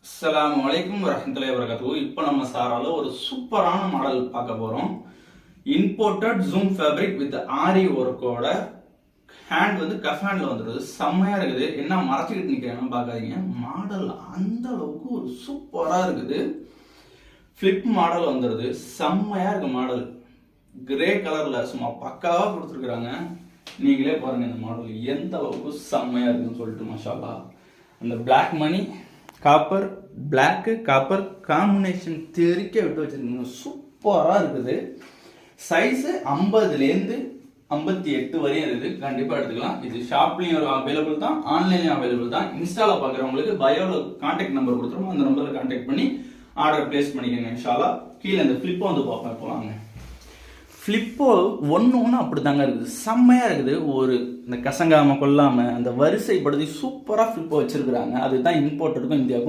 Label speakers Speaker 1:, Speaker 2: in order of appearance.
Speaker 1: அஸ்ஸலாமு அலைக்கும் வரஹ்மத்துல்லாஹி வபரகாத்துஹு. இப்போ நம்ம சாரால ஒரு சூப்பரான மாடல் பார்க்க போறோம். Imported zoom fabric with aari ஒர்க்கோட ஹேண்ட் வந்து கஃப் ஹேண்ட்ல வந்துடுது. செம்மையா இருக்குது. என்ன மறைச்சிக்கிட்டு நிக்கிறேன்னு பார்க்காதீங்க. மாடல் அந்த அளவுக்கு ஒரு சூப்பரா இருக்குது. ஃபிளிப் மாடல் வந்துடுது. செம்மையா இருக்கு மாடல். கிரே கலர்ல சும்மா பக்காவா கொடுத்துருக்காங்க. நீங்களே பாருங்க இந்த மாடல் எந்த அளவுக்கு செம்மையா இருக்குன்னு சொல்லிட்டு மாஷாஅல்லாஹ். அந்த பிளாக் மணி காப்பர் பிளாக்கு காப்பர் காம்பினேஷன் தெறிக்க விட்டு வச்சிருக்கீங்க. சூப்பராக இருக்குது. சைஸு 50லேருந்து 58 வரையும் இருக்குது. கண்டிப்பாக எடுத்துக்கலாம். இது ஷாப்லேயும் அவைலபிள் தான், ஆன்லைன்லையும் அவைலபிள் தான். இன்ஸ்டாவில் பார்க்குறவங்களுக்கு பயோவில் கான்டாக்ட் நம்பர் கொடுத்துருவோம். அந்த நம்பரில் கான்டாக்ட் பண்ணி ஆர்டர் பிளேஸ் பண்ணிக்கோங்க. இன்ஷால்லா கீழே இந்த ஃப்ளிப்பை வந்து பார்ப்பேன். போகலாங்க. ஃப்ளிப்போ ஒன்று அப்படி தாங்க இருக்குது. செம்மையாக இருக்குது. ஒரு இந்த கசங்காமல் கொல்லாமல் அந்த வரிசைப்படுத்தி சூப்பராக ஃப்ளிப்போ வச்சுருக்குறாங்க. அதுதான் இம்போர்ட்டருக்கும் இந்தியாவுக்கும்